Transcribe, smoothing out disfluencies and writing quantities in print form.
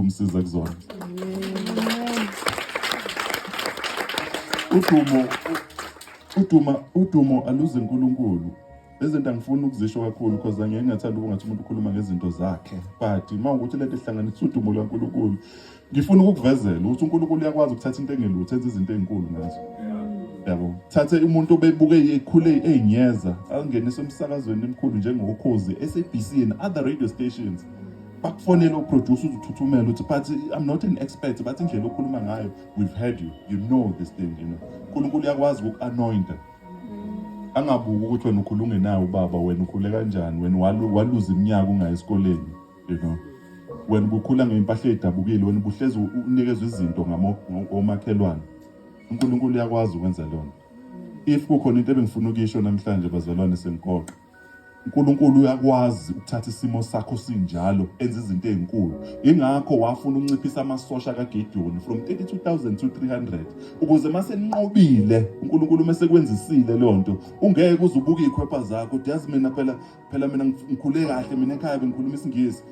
ukumsiza kuzona. Udumo aluze uNkulunkulu. Lezinto angifuni ukuzisho kakhulu because angeke ngathanda ukungathi umuntu ukhuluma ngezinto zakhe. But mawukuthi lento ehlanganisa udumo lwaNkulunkulu, ngifuna ukukuvezela ukuthi uNkulunkulu uyakwazi ukuthatha into engelutho enze izinto ezinkulu ngazo. Yabo. Thathe umuntu obebuke ekhule ezinyeza, angenise emsakazweni emkhulu njengokhozi SABC and other radio stations. Bakufonela uproducer uzuthuthumela uthi but I'm not an expert but indlela okhuluma ngayo we've heard you. You know this thing, you know. uNkulunkulu uyakwazi ukuanointa. Angabuki ukuthi wena ukhulunge nawe baba, wena ukhule kanjani, wena waluza iminyaka ungayi esikoleni, you know. Wena ubukhula ngempahla edabukile, wena ubuhlezi unikezwe izinto ngomakhelwane. uNkulunkulu uyakwazi ukwenza lona. If kukhona into ebengifuna ukuyisho namhlanje bazalwane senkoqa, uNkulunkulu uyakwazi ukuthatha isimo sakho sinjalo enza izinto ezinkulu. Ingakho wafuna ukunciphisa amasosha kaGideon from 32,000 to 300 ukuze mase ninqobile uNkulunkulu mase kwenzisile le nto ungeke uzubuke ikhwepha zakho. Yazi mina phela mina ngikhule kahle, mina ekhaya bengikhuluma isiNgisi.